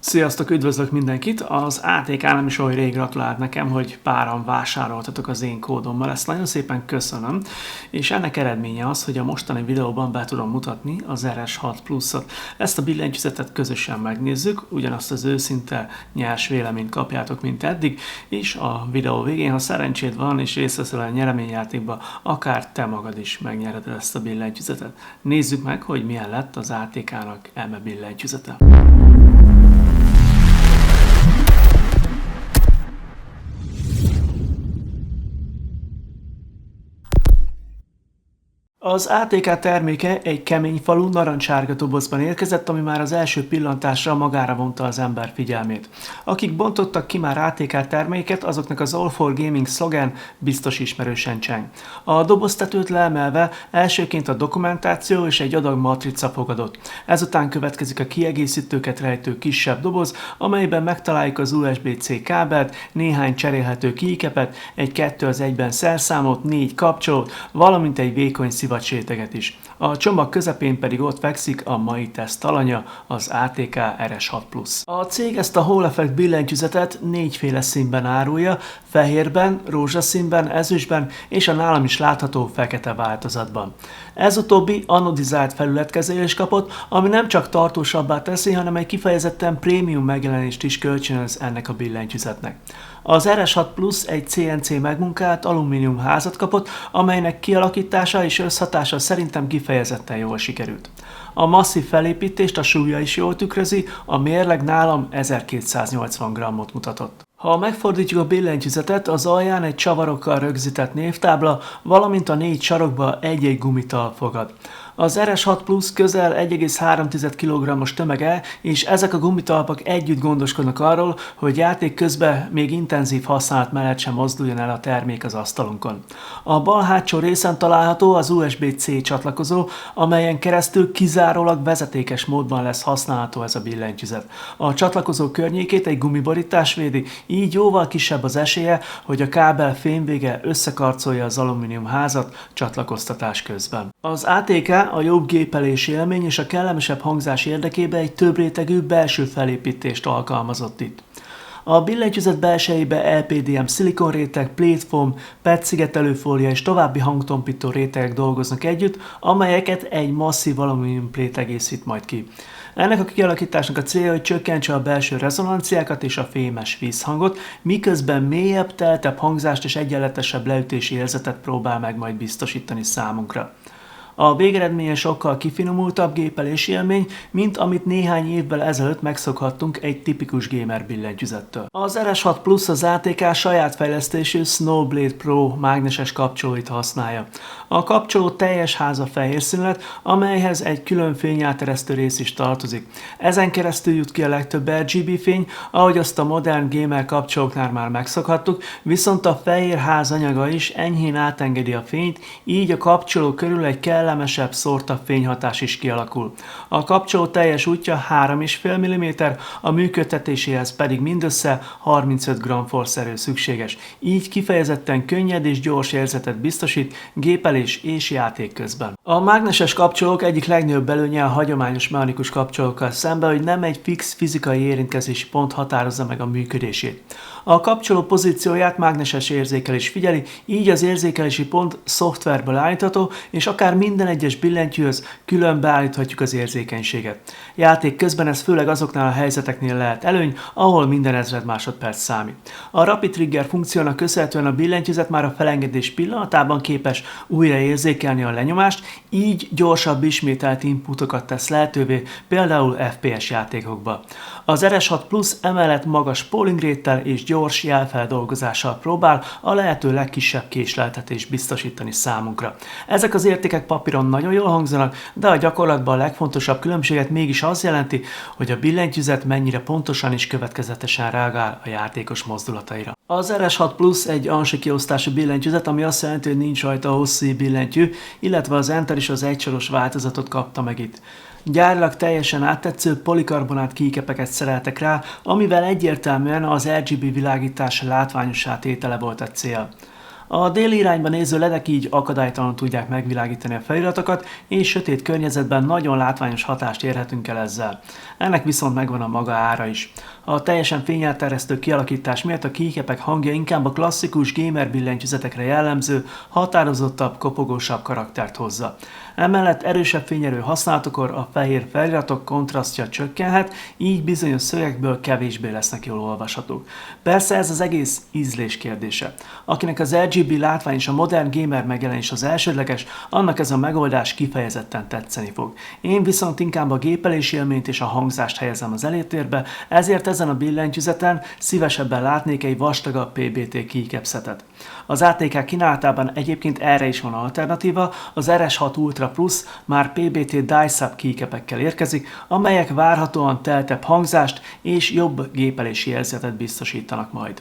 Sziasztok, üdvözlök mindenkit! Az ATK nem is olyan rég gratulált nekem, hogy páran vásároltatok az én kódommal, ezt nagyon szépen köszönöm, és ennek eredménye az, hogy a mostani videóban be tudom mutatni az RS6 Plus-ot. Ezt a billentyűzetet közösen megnézzük, ugyanazt az őszinte, nyers véleményt kapjátok, mint eddig, és a videó végén, ha szerencséd van és részt veszel a nyereményjátékba, akár te magad is megnyered ezt a billentyűzetet. Nézzük meg, hogy milyen lett az ATK-nak eme billentyűzete. Az ATK terméke egy kemény falú, narancsárga dobozban érkezett, ami már az első pillantásra magára vonta az ember figyelmét. Akik bontottak ki már ATK terméket, azoknak az All for Gaming szlogen biztos ismerősen cseng. A doboztetőt leemelve elsőként a dokumentáció és egy adag matrica fogadott. Ezután következik a kiegészítőket rejtő kisebb doboz, amelyben megtaláljuk az USB-C kábelt, néhány cserélhető keycapet, egy 2:1-ben szerszámot, 4 kapcsolót, valamint egy vékony szivacsréteget is. A csomag közepén pedig ott fekszik a mai teszt alanya, az ATK RS6 Plus. A cég ezt a Hall Effect billentyűzetet 4 színben árulja, fehérben, rózsaszínben, ezüstben és a nálam is látható fekete változatban. Ez utóbbi anodizált felületkezelést kapott, ami nem csak tartósabbá teszi, hanem egy kifejezetten prémium megjelenést is kölcsönöz ennek a billentyűzetnek. Az RS6 Plus egy CNC megmunkált alumínium házat kapott, amelynek kialakítása és összhatása szerintem kifejezetten jól sikerült. A masszív felépítést a súlya is jól tükrözi, a mérleg nálam 1280 g-ot mutatott. Ha megfordítjuk a billentyűzetet, az alján egy csavarokkal rögzített névtábla, valamint a 4 sarokba egy-egy gumital fogad. Az RS6 Plus közel 1,3 kg-os tömege, és ezek a gumitalpak együtt gondoskodnak arról, hogy játék közben még intenzív használat mellett sem mozduljon el a termék az asztalunkon. A bal hátsó részen található az USB-C csatlakozó, amelyen keresztül kizárólag vezetékes módban lesz használható ez a billentyűzet. A csatlakozó környékét egy gumiborítás védi, így jóval kisebb az esélye, hogy a kábel fémvége összekarcolja az alumínium házat csatlakoztatás közben. Az ATK a jobb gépelési élmény és a kellemesebb hangzás érdekében egy több rétegű belső felépítést alkalmazott itt. A billentyűzet belsejébe LPDM szilikonréteg, plétfoam, PET szigetelőfólia és további hangtompító rétegek dolgoznak együtt, amelyeket egy masszív alumínium plét egészít majd ki. Ennek a kialakításnak a célja, hogy csökkentse a belső rezonanciákat és a fémes vízhangot, miközben mélyebb, teltebb hangzást és egyenletesebb leütési érzetet próbál meg majd biztosítani számunkra. A végeredménye sokkal kifinomultabb gépelési élmény, mint amit néhány évvel ezelőtt megszokhattunk egy tipikus gamer billentyűzettől. Az RS6 Plus az ATK saját fejlesztésű Snowblade Pro mágneses kapcsolóit használja. A kapcsoló teljes háza fehér színlet, amelyhez egy külön fényáteresztő rész is tartozik. Ezen keresztül jut ki a legtöbb RGB fény, ahogy azt a modern gamer kapcsolóknál már megszokhattuk, viszont a fehér ház anyaga is enyhén átengedi a fényt, így a kapcsoló körül egy kellemesebb, szórtabb fényhatás is kialakul. A kapcsoló teljes útja 3,5 mm, a működtetéséhez pedig mindössze 35 g forszerő szükséges, így kifejezetten könnyed és gyors érzetet biztosít gépelés és játék közben. A mágneses kapcsolók egyik legnagyobb előnye a hagyományos mechanikus kapcsolókkal szemben, hogy nem egy fix fizikai érintkezési pont határozza meg a működését. A kapcsoló pozícióját mágneses érzékelés figyeli, így az érzékelési pont szoftverből állítható, és akár minden egyes billentyűhöz külön beállíthatjuk az érzékenységet. Játék közben ez főleg azoknál a helyzeteknél lehet előny, ahol minden ezred másodperc számít. A Rapid Trigger funkciónak köszönhetően a billentyűzet már a felengedés pillanatában képes újra érzékelni a lenyomást, így gyorsabb ismételt inputokat tesz lehetővé, például FPS játékokba. Az RS6 Plus emellett magas polling rate-tel és gyors jelfeldolgozással próbál a lehető legkisebb késleltetést biztosítani számunkra. Ezek az értékek papíron nagyon jól hangzanak, de a gyakorlatban a legfontosabb különbséget mégis az jelenti, hogy a billentyűzet mennyire pontosan és következetesen reagál a játékos mozdulataira. Az RS6 Plus egy ANSI kiosztású billentyűzet, ami azt jelenti, hogy nincs rajta hosszú billentyű, illetve az Enter is az egysoros változatot kapta meg itt. Gyárilag teljesen áttetsző polikarbonát keycapeket szereltek rá, amivel egyértelműen az RGB világítás látványossá tétele volt a cél. A déli irányba néző ledek így akadálytalanul tudják megvilágítani a feliratokat, és sötét környezetben nagyon látványos hatást érhetünk el ezzel. Ennek viszont megvan a maga ára is. A teljesen fényelteresztő kialakítás miatt a keycapek hangja inkább a klasszikus gamer billentyűzetekre jellemző, határozottabb, kopogósabb karaktert hozza. Emellett erősebb fényerő használatakor a fehér feliratok kontrasztja csökkenhet, így bizonyos szövegekből kevésbé lesznek jól olvashatók. Persze ez az egész ízlés kérdése. Akinek az RGB látvány és a modern gamer megjelenés az elsődleges, annak ez a megoldás kifejezetten tetszeni fog. Én viszont inkább a gépelési élményt és a hangzást helyezem az előtérbe, ezért ezen a billentyűzeten szívesebben látnék egy vastagabb PBT keycap setet. Az ATK kínálatában egyébként erre is van alternatíva, az RS6 Ultra Plus már PBT die-sub keycapekkel érkezik, amelyek várhatóan teltebb hangzást és jobb gépelési érzetet biztosítanak majd.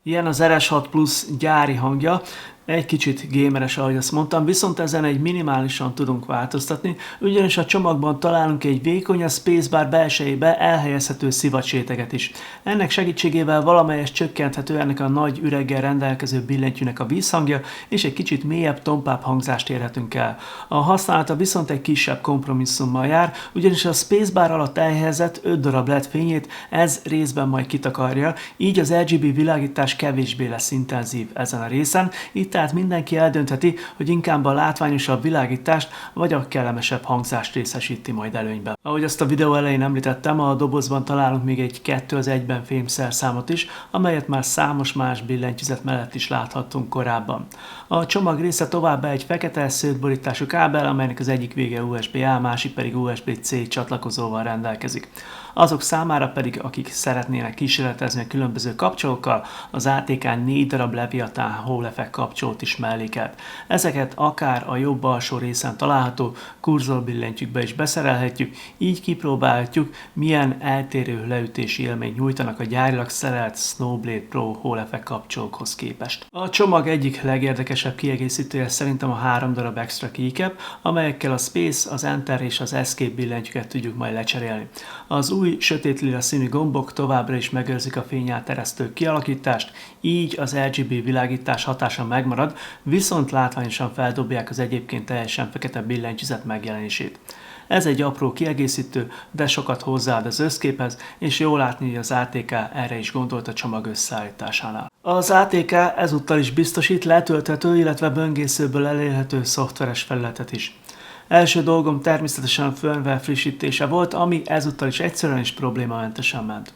Ilyen az RS6 Plus gyári hangja, egy kicsit gameres, ahogy azt mondtam, viszont ezen egy minimálisan tudunk változtatni, ugyanis a csomagban találunk egy vékony, a spacebar belsejébe elhelyezhető szivacsréteget is. Ennek segítségével valamelyest csökkenthető ennek a nagy üreggel rendelkező billentyűnek a vízhangja, és egy kicsit mélyebb, tompább hangzást érhetünk el. A használata viszont egy kisebb kompromisszummal jár, ugyanis a spacebar alatt elhelyezett 5 darab LED fényét ez részben majd kitakarja, így az RGB világítás kevésbé lesz intenzív ezen a részen, itt tehát mindenki eldöntheti, hogy inkább a látványosabb világítást vagy a kellemesebb hangzást részesíti majd előnyben. Ahogy azt a videó elején említettem, a dobozban találunk még egy 2:1-ben fémszerszámot is, amelyet már számos más billentyűzet mellett is láthattunk korábban. A csomag része továbbá egy fekete szögborítású kábel, amelynek az egyik vége USB-A, másik pedig USB-C csatlakozóval rendelkezik. Azok számára pedig, akik szeretnének kísérletezni a különböző kapcsolókkal, az ATK 4 darab Leviathan Hall Effect kapcsolót is mellékelt. Ezeket akár a jobb alsó részen található kurzorbillentyűkbe is beszerelhetjük, így kipróbálhatjuk, milyen eltérő leütési élményt nyújtanak a gyárilag szerelt Snowblade Pro Hall Effect kapcsolókhoz képest. A csomag egyik legérdekesebb kiegészítője szerintem a 3 darab extra keycap, amelyekkel a Space, az Enter és az Escape billentyűket tudjuk majd lecserélni. Az új sötét lila színű gombok továbbra is megőrzik a fényelteresztő kialakítást, így az RGB világítás hatása megmarad, viszont látványosan feldobják az egyébként teljesen fekete billentyűzet megjelenését. Ez egy apró kiegészítő, de sokat hozzáad az összképhez, és jól látni, hogy az ATK erre is gondolt a csomag összeállításánál. Az ATK ezúttal is biztosít letölthető, illetve böngészőből elérhető szoftveres felületet is. Első dolgom természetesen a firmware frissítése volt, ami ezúttal is egyszerűen és problémamentesen ment.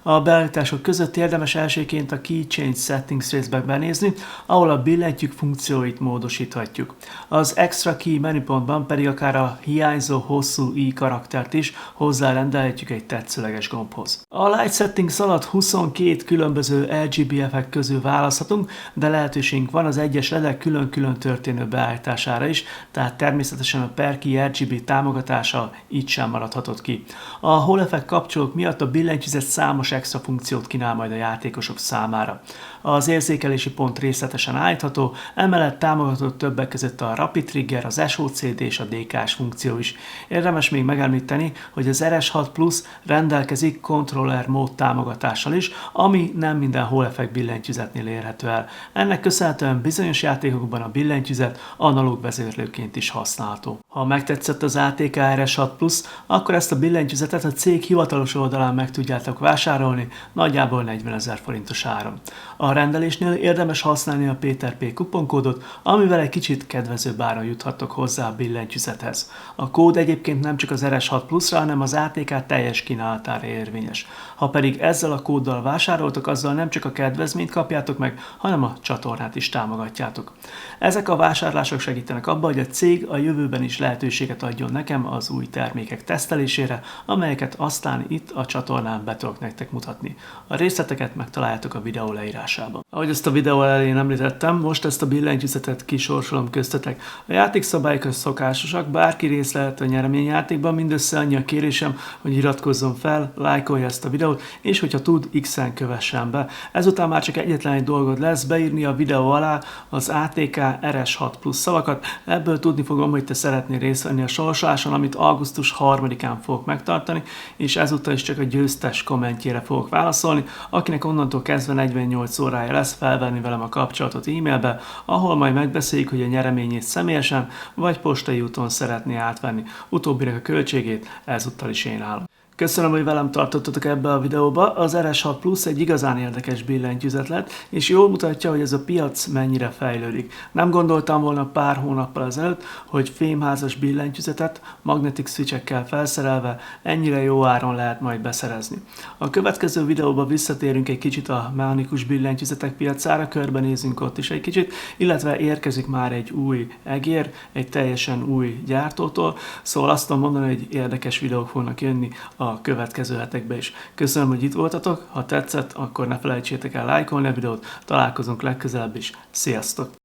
A beállítások között érdemes elsőként a Key Change Settings részbe benézni, ahol a billentyűk funkcióit módosíthatjuk. Az Extra Key menüpontban pedig akár a hiányzó hosszú i karaktert is hozzárendelhetjük egy tetszőleges gombhoz. A Light Settings alatt 22 különböző RGB effekt közül választhatunk, de lehetőségünk van az egyes ledek külön-külön történő beállítására is, tehát természetesen a per key RGB támogatása itt sem maradhatott ki. A Hall Effect kapcsolók miatt a billentyűzet számos extra funkciót kínál majd a játékosok számára. Az érzékelési pont részletesen állítható, emellett támogatott többek között a Rapid Trigger, az SOCD és a DK-s funkció is. Érdemes még megemlíteni, hogy az RS6 Plus rendelkezik controller mód támogatással is, ami nem minden Hall Effect billentyűzetnél érhető el. Ennek köszönhetően bizonyos játékokban a billentyűzet analóg vezérlőként is használható. Ha megtetszett az ATK RS6 Plus, akkor ezt a billentyűzetet a cég hivatalos oldalán meg tudjátok vásárolni, nagyjából 40 000 forintos áron. A A rendelésnél érdemes használni a Péter P. kuponkódot, amivel egy kicsit kedvezőbb áron juthattok hozzá a billentyűzethez. A kód egyébként nem csak az RS6 Plus-ra, hanem az ATK teljes kínálatára érvényes. Ha pedig ezzel a kóddal vásároltok, azzal nem csak a kedvezményt kapjátok meg, hanem a csatornát is támogatjátok. Ezek a vásárlások segítenek abban, hogy a cég a jövőben is lehetőséget adjon nekem az új termékek tesztelésére, amelyeket aztán itt a csatornán be tudok nektek mutatni. A részleteket megtaláljátok a videó leírásában. Ahogy ezt a videó elején említettem, most ezt a billentyűzetet kisorsolom köztetek. A játékszabályok szokásosak, bárki részt lehet a nyereményjátékban, mindössze annyi a kérésem, hogy iratkozzon fel, lájkolja ezt a videót, és hogyha tud, X-en kövessen be. Ezután már csak egyetlen egy dolgod lesz, beírni a videó alá az ATK RS6 Plus szavakat, ebből tudni fogom, hogy te szeretnél részt venni a sorsoláson, amit augusztus 3-án fogok megtartani, és ezúttal is csak a győztes kommentjére fogok válaszolni, akinek onnantól kezdve 48 órája lesz felvenni velem a kapcsolatot e-mailbe, ahol majd megbeszéljük, hogy a nyereményét személyesen vagy postai úton szeretné átvenni. Utóbbinek a költségét ezúttal is én állom. Köszönöm, hogy velem tartottatok ebbe a videóba. Az RS6 Plus egy igazán érdekes billentyűzet lett, és jól mutatja, hogy ez a piac mennyire fejlődik. Nem gondoltam volna pár hónappal ezelőtt, hogy fémházas billentyűzetet magnetic switchekkel felszerelve ennyire jó áron lehet majd beszerezni. A következő videóban visszatérünk egy kicsit a mechanikus billentyűzetek piacára, körbenézünk ott is egy kicsit, illetve érkezik már egy új egér, egy teljesen új gyártótól, szóval azt tudom mondani, hogy érdekes videók fognak jönni a következő hetekben is. Köszönöm, hogy itt voltatok, ha tetszett, akkor ne felejtsétek el lájkolni a videót, találkozunk legközelebb is, sziasztok!